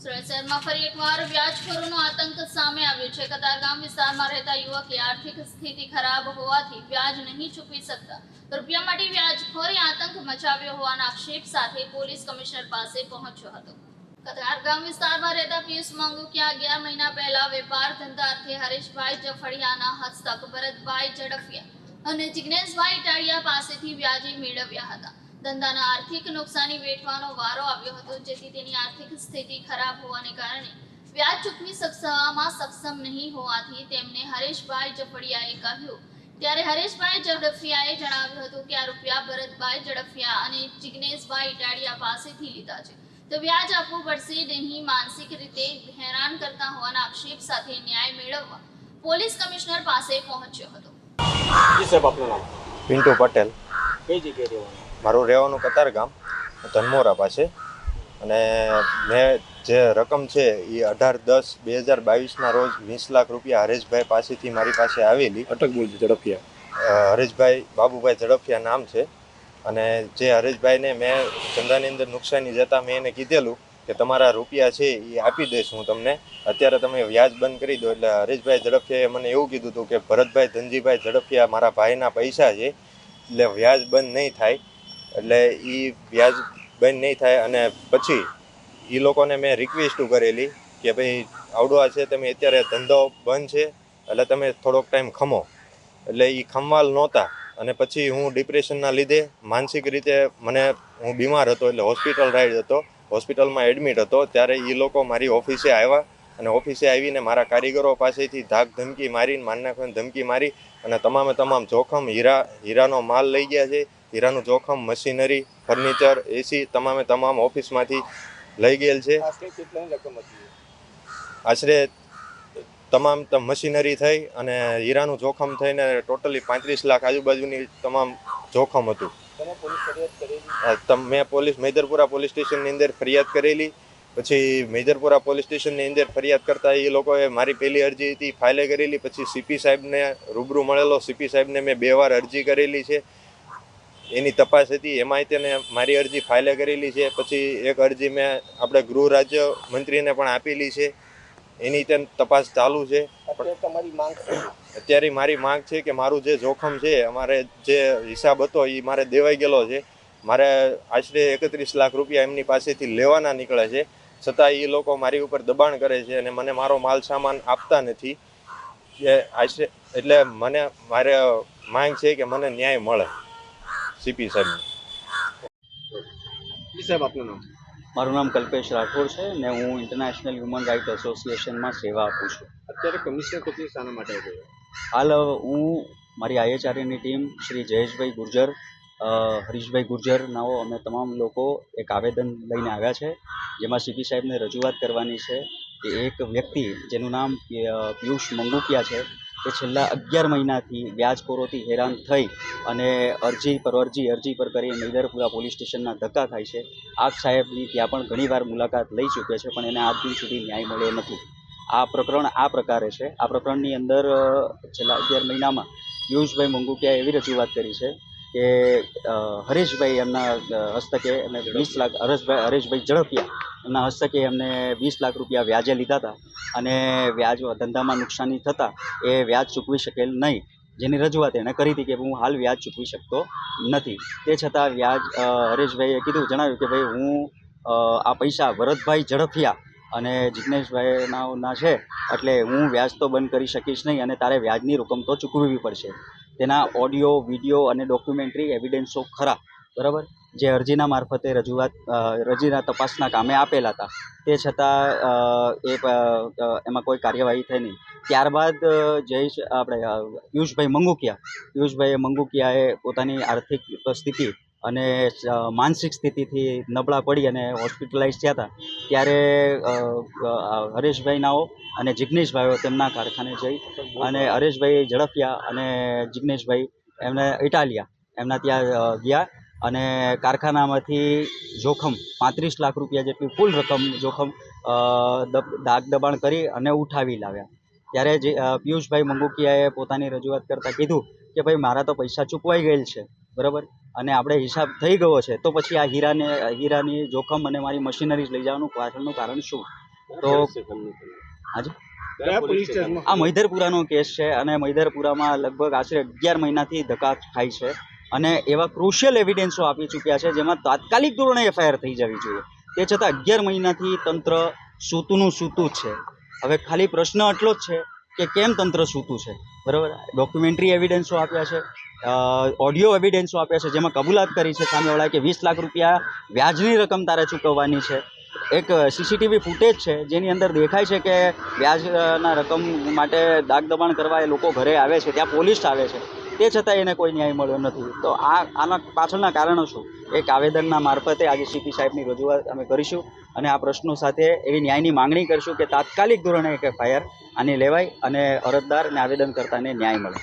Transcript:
સુરત શહેરમાં ફરી એકવાર વ્યાજખોરોનો આતંક સામે આવ્યો છે। કતારગામ વિસ્તારમાં રહેતા યુવકે આર્થિક સ્થિતિ ખરાબ હોવાથી વ્યાજ નહીં ચૂકવી શકતા રૂપિયા માટે વ્યાજખોરી આતંક મચાવ્યો હોવાના આક્ષેપ સાથે પોલીસ કમિશનર પાસે પહોંચ્યો હતો। કતારગામ વિસ્તારમાં રહેતા પિયુષ મંગુકિયા 11 મહિના પહેલા વેપાર ધંધાર્થે હરેશભાઈ જફડિયાના હસ્તક ભરતભાઈ ઝડફિયા અને જિગ્નેશભાઈ ઇટાલિયા પાસેથી વ્યાજે મેળવ્યા હતા। ધંધાના આર્થિક નુકસાની વેઠવાનો વારો આવ્યો હતો, જેથી તેની આર્થિક સ્થિતિ ખરાબ હોવાને કારણે વ્યાજ ચૂકવી શકવામાં સક્ષમ નહીં હોવાથી તેમને હરેશભાઈ જફડિયાએ કહ્યું। ત્યારે હરેશભાઈ ઝડફિયાએ જણાવ્યું હતું કે આ રૂપિયા ભરતભાઈ ઝડફિયા અને જિગ્નેશભાઈ ઇટાલિયા પાસેથી લીધા છે, તો વ્યાજ આપવું પડશે નહીં। માનસિક રીતે હેરાન કરતા હોવાના આક્ષેપ સાથે ન્યાય મેળવવા પોલીસ કમિશનર પાસે પહોંચ્યો હતો। પિન્ટુ પટેલ। કઈ જગ્યાએ રહેવાનું? મારું રહેવાનું કતારગામ ધનમોરા પાસે, અને મેં જે રકમ છે એ 18/10/2022ના રોજ 20 લાખ રૂપિયા હરેશભાઈ પાસેથી મારી પાસે આવેલી। અટક બોલ ઝડપિયા હરેશભાઈ બાબુભાઈ ઝડફિયા નામ છે। અને જે હરેશભાઈને મેં ધંધાની અંદર નુકસાની જતાં મેં એને કીધેલું કે તમારા રૂપિયા છે એ આપી દઈશ હું તમને, અત્યારે તમે વ્યાજ બંધ કરી દો। એટલે હરેશભાઈ ઝડફિયાએ મને એવું કીધું હતું કે ભરતભાઈ ધનજીભાઈ ઝડફિયા મારા ભાઈના પૈસા છે, એટલે વ્યાજ બંધ નહીં થાય, એટલે એ વ્યાજ બંધ નહીં થાય। અને પછી એ લોકોને મેં રિક્વેસ્ટ કરેલી કે ભાઈ આવડવા છે, તમે અત્યારે ધંધો બંધ છે એટલે તમે થોડોક ટાઈમ ખમો, એટલે એ ખમવાલ નહોતા। અને પછી હું ડિપ્રેશનના લીધે માનસિક રીતે હું બીમાર હતો, એટલે હોસ્પિટલ રાઈડ હતો, હોસ્પિટલમાં એડમિટ હતો। ત્યારે એ લોકો મારી ઓફિસે આવ્યા, અને ઓફિસે આવીને મારા કારીગરો પાસેથી ધાક ધમકી મારીને મારી નાખવાની ધમકી મારી, અને તમામ જોખમ હીરાનો માલ લઈ ગયા છે। હીરાનું જોખમ, મશીનરી, ફર્નિચર, એસી તમામ ઓફિસમાંથી લઈ ગયેલ છે। કેટલાની રકમ હતી? આશરે તમામ મશીનરી થઈ અને હીરાનું જોખમ થઈને ટોટલી 35 લાખ આજુબાજુની તમામ જોખમ હતું। તમે પોલીસ ફરિયાદ કરેલી? મેં મેદરપુરા પોલીસ સ્ટેશનની અંદર ફરિયાદ કરેલી। પછી મેદરપુરા પોલીસ સ્ટેશનની અંદર ફરિયાદ કરતા એ લોકોએ મારી પહેલી અરજી હતી ફાઇલે કરેલી। પછી સીપી સાહેબને રૂબરૂ મળેલો, સીપી સાહેબને મેં 2 વાર અરજી કરેલી છે, એની તપાસ હતી, એમાંય તેને મારી અરજી ફાઇલે કરેલી છે। પછી એક અરજી મેં આપણે ગૃહ રાજ્ય મંત્રીને પણ આપેલી છે, એની તેમ તપાસ ચાલુ છે। તમારી માંગ છે? અત્યારે મારી માંગ છે કે મારું જે જોખમ છે, અમારે જે હિસાબ હતો એ મારે દેવાઈ ગયેલો છે। મારે આશરે 31 લાખ રૂપિયા એમની પાસેથી લેવાના નીકળે છે, છતાં એ લોકો મારી ઉપર દબાણ કરે છે અને મને મારો માલ સામાન આપતા નથી। એટલે મારે માંગ છે કે મને ન્યાય મળે સીપી સાહેબ। સાહેબ આપનું નામ? મારું નામ કલ્પેશ રાઠોડ છે ને હું ઇન્ટરનેશનલ હ્યુમન રાઇટ એસોસિએશનમાં સેવા આપું છું। અત્યારે કમિશનર કચેરી શાના માટે આવ્યો? હાલ હું મારી આઈએચઆરની ટીમ શ્રી જયેશભાઈ ગુર્જર, હરીશભાઈ ગુર્જરનાઓ અમે તમામ લોકો એક આવેદન લઈને આવ્યા છે, જેમાં સીપી સાહેબને રજૂઆત કરવાની છે કે એક વ્યક્તિ જેનું નામ પિયુષ મંગુકિયા છે, તે છેલ્લા 11 મહિનાથી વ્યાજખોરોથી હેરાન થઈ અને અરજી પર કરી મેદરપુરા પોલીસ સ્ટેશનના ધક્કા ખાય છે। આપ સાહેબની ત્યાં પણ ઘણીવાર મુલાકાત લઈ ચૂક્યા છે, પણ એને આજ દિન સુધી ન્યાય મળ્યો નથી। આ પ્રકરણ આ પ્રકારે છે। આ પ્રકરણની અંદર છેલ્લા 11 મહિનામાં પિયુષભાઈ મંગુકિયાએ એવી રજૂઆત કરી છે કે હરેશભાઈ એમના હસ્તકે એમને 20 લાખ હરેશભાઈ ઝડફિયા એમના હસ્તકે એમને 20 લાખ રૂપિયા વ્યાજે લીધા હતા, અને ધંધામાં નુકસાની થતાં એ વ્યાજ ચૂકવી શકેલ નહીં, જેની રજૂઆત એણે કરી હતી કે હું હાલ વ્યાજ ચૂકવી શકતો નથી। તે છતાં હરેશભાઈએ જણાવ્યું કે ભાઈ હું આ પૈસા ભરતભાઈ ઝડફિયા અને જિગ્નેશભાઈના છે, એટલે હું વ્યાજ તો બંધ કરી શકીશ નહીં અને તારે વ્યાજની રકમ તો ચૂકવવી પડશે। તેના ઓડિયો, વિડીયો અને ડોક્યુમેન્ટરી એવિડન્સો ખરા, બરાબર, જે અરજીના મારફતે અરજીના તપાસના કામે આપેલા હતા, તે છતાં એમાં કોઈ કાર્યવાહી થઈ નહીં। ત્યારબાદ પિયુષભાઈ મંગુકિયાએ પોતાની આર્થિક સ્થિતિ અને માનસિક સ્થિતિથી નબળા પડી અને હોસ્પિટલાઇઝ થયા હતા, ત્યારે હરેશભાઈનાઓ અને જિગ્નેશભાઈઓ તેમના કારખાને જઈ અને હરેશભાઈ ઝડફિયા અને જિગ્નેશભાઈ એમને ઇટાલિયા એમના ત્યાં ગયા અને કારખાનામાંથી જોખમ 35 લાખ રૂપિયા જેટલી કુલ રકમ જોખમ દાગ દબાણ કરી અને ઉઠાવી લાવ્યા। ત્યારે પિયુષભાઈ મંગુકિયાએ પોતાની રજૂઆત કરતાં કીધું કે ભાઈ મારા તો પૈસા ચૂકવાઈ ગયેલ છે, બરાબર, અને આપણે હિસાબ થઈ ગયો છે, તો પછી આ હીરાની જોખમ અને મારી મશીનરી લઈ જવાનું પાછળનું કારણ શું? તો હાજી આ મહિધરપુરાનો કેસ છે અને મહિધરપુરામાં લગભગ આશરે 11 મહિનાથી ધક્કા ખાય છે અને એવા ક્રુશિયલ એવિડન્સો આપી ચૂક્યા છે જેમાં તાત્કાલિક ધોરણે એફઆઈઆર થઈ જવી જોઈએ. તે છતાં 11 મહિનાથી તંત્ર સૂતુંનું સૂતું જ છે. હવે ખાલી પ્રશ્ન એટલો જ છે કે કેમ તંત્ર સૂતું છે, બરાબર. ડોક્યુમેન્ટરી એવિડન્સો આપ્યા છે, ઓડિયો એવિડન્સો આપ્યા છે, જેમાં કબૂલાત કરી છે સામેવાળાએ કે 20 લાખ રૂપિયા વ્યાજની રકમ તારે ચૂકવવાની છે. એક સીસીટીવી ફૂટેજ છે જેની અંદર દેખાય છે કે વ્યાજના રકમ માટે દાગ દબાણ કરવા એ લોકો ઘરે આવે છે, ત્યાં પોલીસ આવે છે, તે છતાં એને કોઈ ન્યાય મળ્યો નથી. તો આના પાછળના કારણો શું? એક આવેદનના મારફતે આજે સીપી સાહેબની રજૂઆત અમે કરીશું અને આ પ્રશ્નો સાથે એવી ન્યાયની માંગણી કરીશું કે તાત્કાલિક ધોરણે એક એફઆઈઆર આની લેવાય અને અરજદાર અને આવેદનકર્તાને ન્યાય મળે.